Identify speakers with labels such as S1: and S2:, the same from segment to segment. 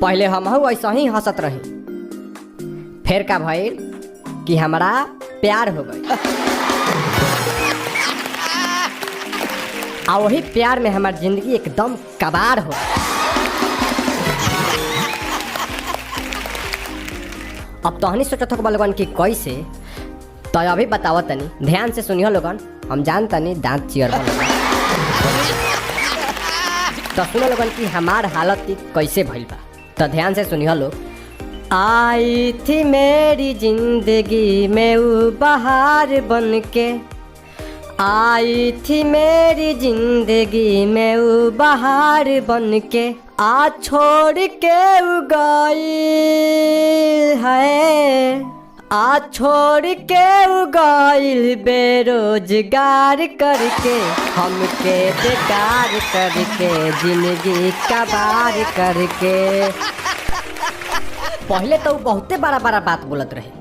S1: पहले हम ऐसा ही हंसत रही, फिर का भइल कि हमारा प्यार हो गई। और वही प्यार में हमारी जिंदगी एकदम कबाड़ हो गई। अब तहनी सोचत हो लोगन कि कैसे, तो अभी बताओ तनी, ध्यान से सुनियो लोगन। हम जान तनी दांत चियर तो सुनो लोगन कि हमार हालत कैसे भइल बा, तो ध्यान से सुनियो लोग। आई थी मेरी जिंदगी में वो बहार बन के, आई थी मेरी जिंदगी में वो बहार बन के, आ छोड़ के गई है, आ छोड़ के गई बेरोजगार करके, हमके बेकार करके, जिंदगी कबार करके। पहले तो बहुते बड़ा बड़ा बात बोलत रहे,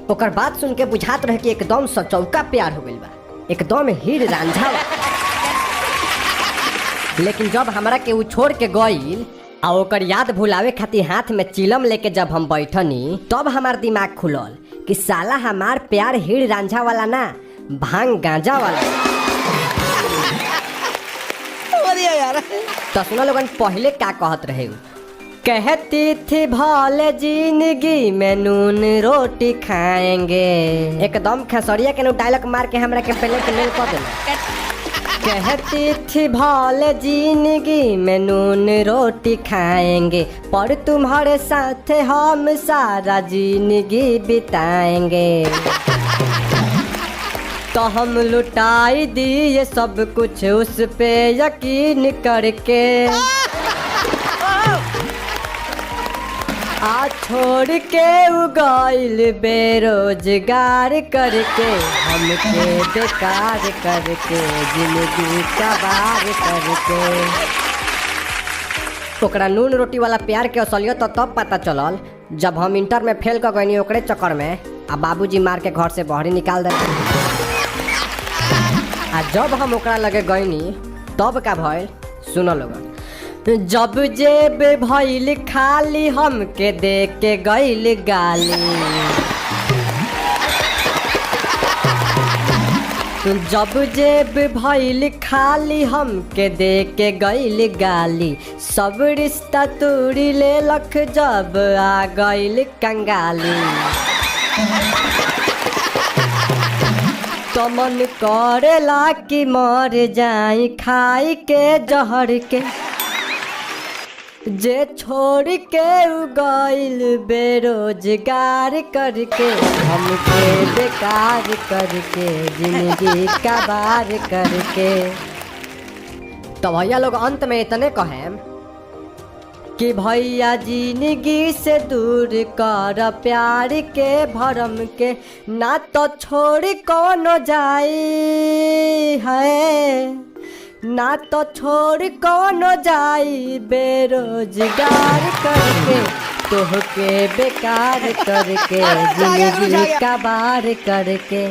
S1: ओकर बात सुन के बुझात रहे कि एकदम सचौका प्यार हो गइल बा, एकदम हीर रांझा। लेकिन जब हमरा के उ छोड़ के गइल आ ओकर याद भुलावे खातिर हाथ में चिलम लेके जब हम बैठनी, तब हमार दिमाग खुलल कि साला हमार प्यार हीर रांझा वाला ना, भांग गांजा वाला। यार तो सुनो लोगन, पहले का कहत रहे, कहती थी भले जिंदगी में नून रोटी खाएंगे, एकदम खेसरिया के डायलॉग मार के हमरा के पहले के मेल कर देना। कहती थी भले जिंदगी में नून रोटी खाएंगे, पर तुम्हारे साथ हम सारा जिंदगी बिताएंगे। तो हम लुटाई दिए सब कुछ उस पे यकीन करके, आ छोड़ के उगाइल बेरोजगार करके, हमके बेकार करके, जिंदगी कबार करके। ओकरा नून रोटी वाला प्यार के असलियत तो तब पता चलल जब हम इंटर में फेल कर गईनी ओकरे चक्कर में, आ बाबूजी मार के घर से बहरी निकाल देते। आ जब हम ओकरा लगे गईनी तब का भइल सुनो लोगन। जब जेब भइल खाली हमके देख के गइल गाली, जब जेब भइल खाली हमके देख के गइल गाली, सब रिश्ता तोड़ी ले लख जब आ गइल कंगाली। तो मन करेला कि मर जाई खाई के जहर के, जे छोड़ के गइल बेरोजगार करके, हमके बेकार करके, जिंदगी कबार करके। तो भैया लोग अंत में इतने कहें कि भैया जिंदगी से दूर कर प्यार के भरम के, ना तो छोड़ कौन जाई है, ना तो छोड़ कौन जाई बेरोजगार करके, तोहके बेकार करके, जिंदगी कबार करके।